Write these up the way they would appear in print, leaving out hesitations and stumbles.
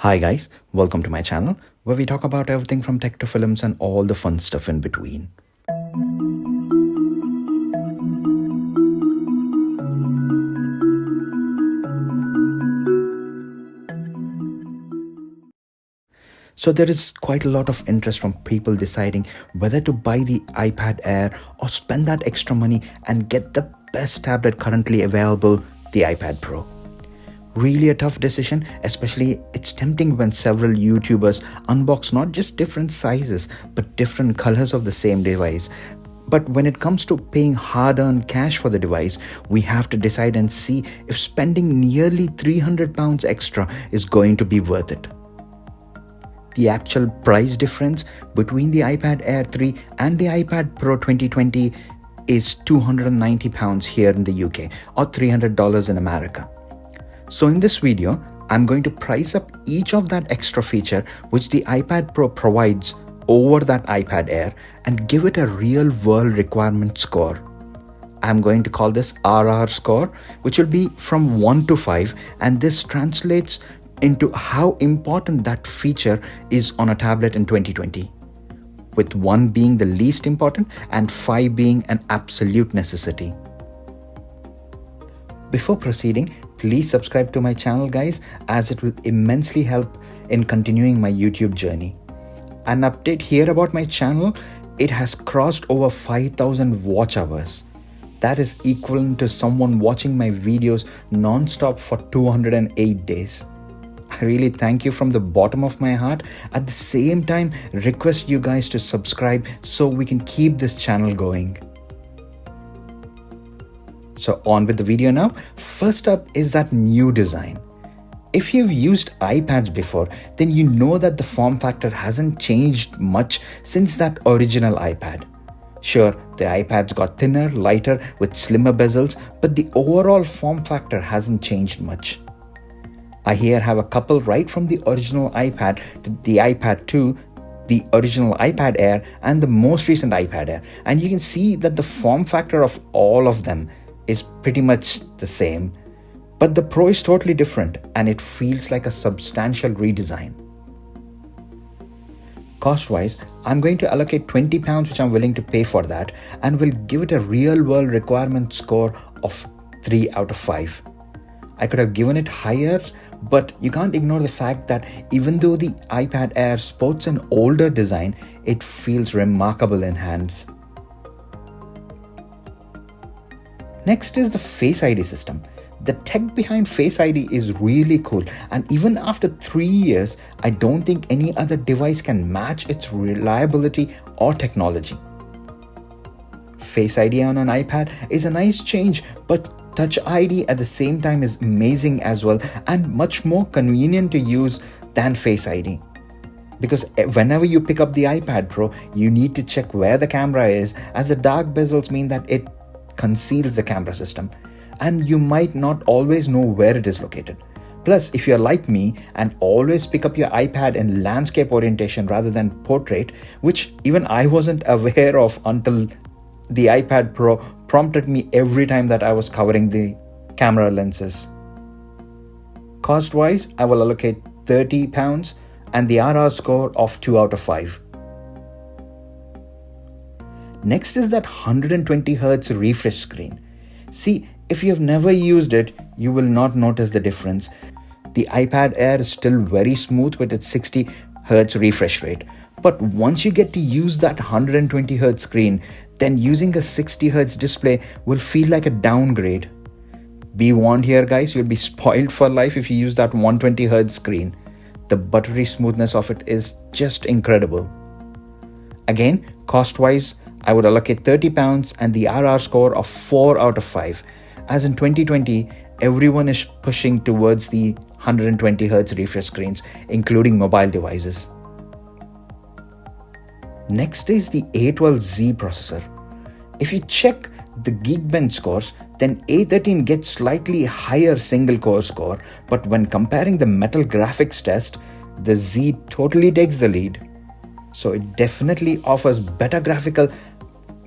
Hi guys, welcome to my channel where we talk about everything from tech to films and all the fun stuff in between. So there is quite a lot of interest from people deciding whether to buy the iPad Air or spend that extra money and get the best tablet currently available, the iPad Pro. Really a tough decision, especially it's tempting when several YouTubers unbox not just different sizes but different colors of the same device. But when it comes to paying hard-earned cash for the device, we have to decide and see if spending nearly £300 extra is going to be worth it. The actual price difference between the iPad Air 3 and the iPad Pro 2020 is £290 here in the UK or $300 in America. So in this video, I'm going to price up each of that extra feature which the iPad Pro provides over that iPad Air and give it a real world requirement score. I'm going to call this RR score, which will be from 1 to 5, and this translates into how important that feature is on a tablet in 2020, with 1 being the least important and 5 being an absolute necessity. Before proceeding, please subscribe to my channel guys, as it will immensely help in continuing my YouTube journey. An update here about my channel, it has crossed over 5,000 watch hours. That is equivalent to someone watching my videos non-stop for 208 days. I really thank you from the bottom of my heart. At the same time, request you guys to subscribe so we can keep this channel going. So on with the video now. First up is that new design. If you've used iPads before, then you know that the form factor hasn't changed much since that original iPad. Sure, the iPads got thinner, lighter with slimmer bezels, but the overall form factor hasn't changed much. I here have a couple right from the original iPad to the iPad 2, the original iPad Air and the most recent iPad Air, and you can see that the form factor of all of them is pretty much the same, but the Pro is totally different and it feels like a substantial redesign. Cost-wise, I'm going to allocate £20 which I'm willing to pay for that, and will give it a real-world requirement score of 3 out of 5. I could have given it higher, but you can't ignore the fact that even though the iPad Air sports an older design, it feels remarkable in hands. Next is the FaceID system. The tech behind FaceID is really cool, and even after 3 years, I don't think any other device can match its reliability or technology. FaceID on an iPad is a nice change, but Touch ID at the same time is amazing as well and much more convenient to use than Face ID. Because whenever you pick up the iPad Pro, you need to check where the camera is, as the dark bezels mean that it conceals the camera system and you might not always know where it is located. Plus, if you're like me and always pick up your iPad in landscape orientation rather than portrait, which even I wasn't aware of until the iPad Pro prompted me every time that I was covering the camera lenses. Cost-wise, I will allocate £30 and the RR score of 2 out of 5. Next is that 120Hz refresh screen. See, if you have never used it, you will not notice the difference. The iPad Air is still very smooth with its 60Hz refresh rate. But once you get to use that 120Hz screen, then using a 60Hz display will feel like a downgrade. Be warned here guys, you'll be spoiled for life if you use that 120Hz screen. The buttery smoothness of it is just incredible. Again, cost-wise, I would allocate £30 and the RR score of 4 out of 5. As in 2020, everyone is pushing towards the 120Hz refresh screens, including mobile devices. Next is the A12z Processor. If you check the Geekbench scores, then A13 gets slightly higher single core score, but when comparing the Metal Graphics test, the Z totally takes the lead. So it definitely offers better graphical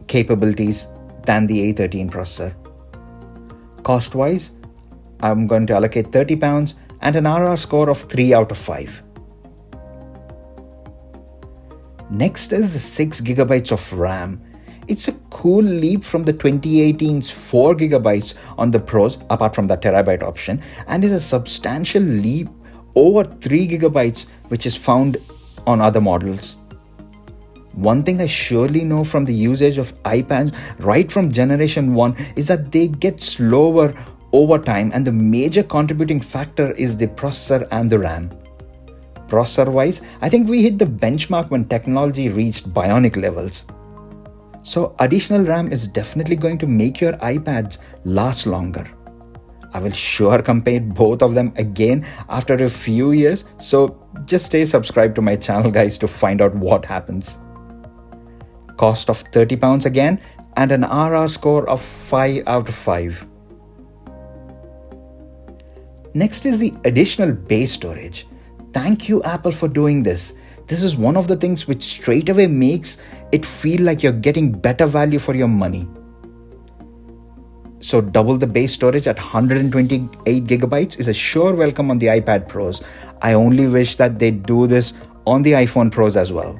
capabilities than the A13 processor. Cost-wise, I'm going to allocate £30 and an RR score of 3 out of 5. Next is the 6GB of RAM. It's a cool leap from the 2018's 4GB on the Pros, apart from the terabyte option, and is a substantial leap over 3GB, which is found on other models. One thing I surely know from the usage of iPads right from generation 1 is that they get slower over time, and the major contributing factor is the processor and the RAM. Processor wise, I think we hit the benchmark when technology reached bionic levels. So additional RAM is definitely going to make your iPads last longer. I will sure compare both of them again after a few years, so just stay subscribed to my channel guys to find out what happens. Cost of £30 again, and an RR score of 5 out of 5. Next is the additional base storage. Thank you Apple for doing this. This is one of the things which straight away makes it feel like you're getting better value for your money. So double the base storage at 128GB is a sure welcome on the iPad Pros. I only wish that they do this on the iPhone Pros as well.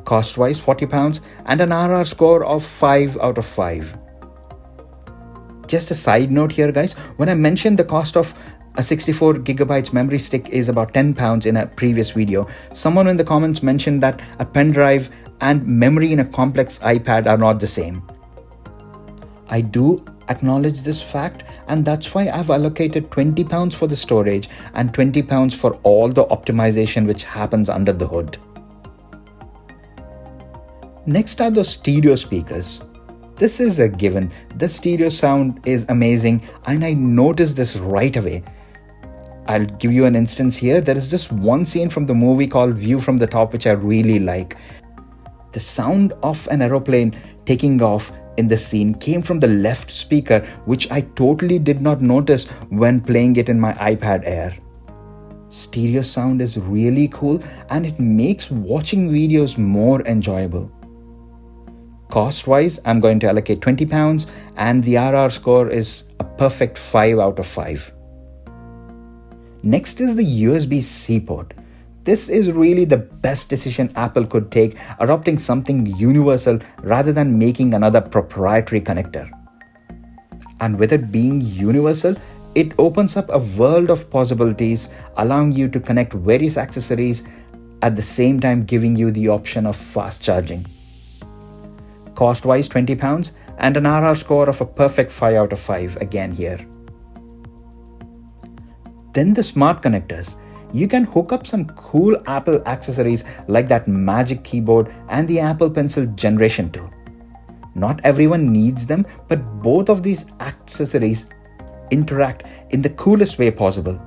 Cost wise £40 and an RR score of 5 out of 5. Just a side note here guys, when I mentioned the cost of a 64GB memory stick is about £10 in a previous video, someone in the comments mentioned that a pen drive and memory in a complex iPad are not the same. I do acknowledge this fact, and that's why I've allocated £20 for the storage and £20 for all the optimization which happens under the hood. Next are the stereo speakers. This is a given. The stereo sound is amazing, and I noticed this right away. I'll give you an instance here. There is just one scene from the movie called View from the Top which I really like. The sound of an aeroplane taking off in the scene came from the left speaker, which I totally did not notice when playing it in my iPad Air. Stereo sound is really cool, and it makes watching videos more enjoyable. Cost wise, I'm going to allocate £20, and the RR score is a perfect 5 out of 5. Next is the USB-C port. This is really the best decision Apple could take, adopting something universal rather than making another proprietary connector. And with it being universal, it opens up a world of possibilities, allowing you to connect various accessories at the same time giving you the option of fast charging. Cost wise £20 and an RR score of a perfect 5 out of 5 again here. Then the smart connectors. You can hook up some cool Apple accessories like that Magic Keyboard and the Apple Pencil Generation 2. Not everyone needs them, but both of these accessories interact in the coolest way possible.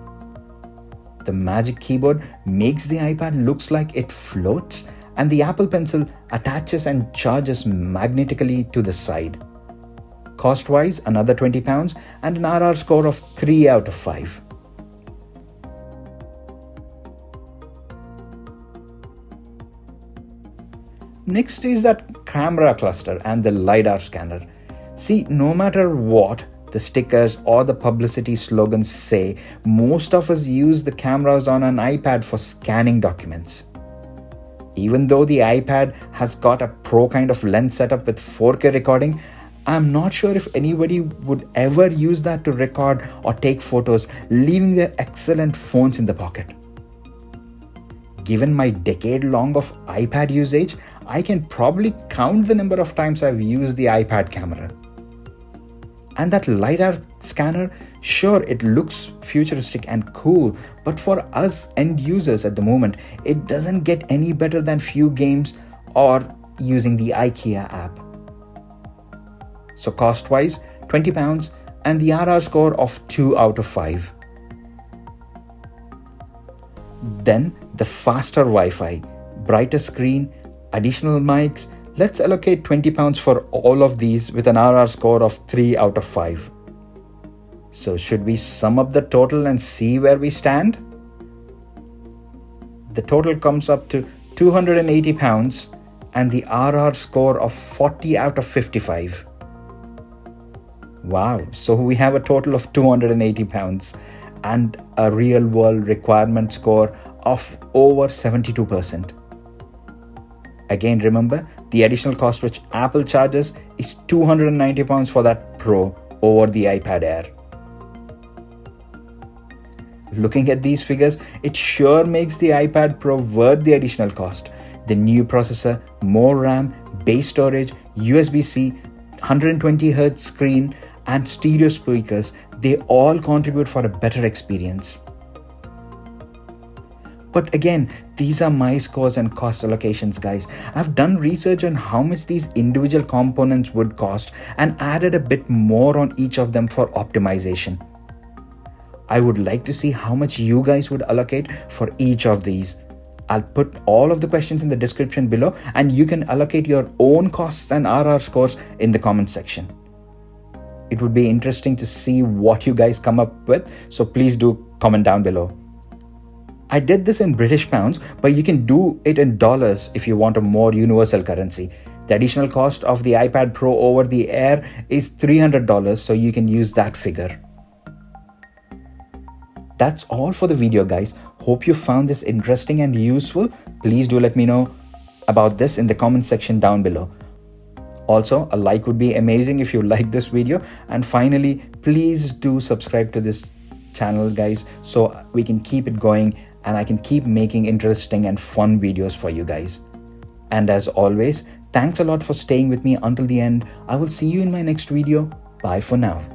The Magic Keyboard makes the iPad looks like it floats, and the Apple Pencil attaches and charges magnetically to the side. Cost wise, another £20 and an RR score of 3 out of 5. Next is that camera cluster and the LiDAR scanner. See, no matter what the stickers or the publicity slogans say, most of us use the cameras on an iPad for scanning documents. Even though the iPad has got a pro kind of lens setup with 4K recording, I'm not sure if anybody would ever use that to record or take photos, leaving their excellent phones in the pocket. Given my decade-long of iPad usage, I can probably count the number of times I've used the iPad camera. And that LiDAR scanner, sure, it looks futuristic and cool, but for us end users at the moment, it doesn't get any better than few games or using the IKEA app. So cost-wise, £20 and the RR score of 2 out of 5. Then the faster Wi-Fi, brighter screen, additional mics. Let's allocate £20 for all of these with an RR score of 3 out of 5. So should we sum up the total and see where we stand? The total comes up to £280 and the RR score of 40 out of 55. Wow, so we have a total of £280. and a real world requirement score of over 72%. Again, remember, the additional cost which Apple charges is £290 for that Pro over the iPad Air. Looking at these figures, it sure makes the iPad Pro worth the additional cost. The new processor, more RAM, base storage, USB-C, 120Hz screen, and stereo speakers, they all contribute for a better experience. But again, these are my scores and cost allocations, guys. I've done research on how much these individual components would cost and added a bit more on each of them for optimization. I would like to see how much you guys would allocate for each of these. I'll put all of the questions in the description below, and you can allocate your own costs and RR scores in the comment section. It would be interesting to see what you guys come up with, so please do comment down below. I did this in British pounds, but you can do it in dollars if you want a more universal currency. The additional cost of the iPad Pro over the Air is $300, so you can use that figure. That's all for the video, guys. Hope you found this interesting and useful. Please do let me know about this in the comment section down below. Also, a like would be amazing if you like this video. And finally, please do subscribe to this channel, guys, so we can keep it going and I can keep making interesting and fun videos for you guys. And as always, thanks a lot for staying with me until the end. I will see you in my next video. Bye for now.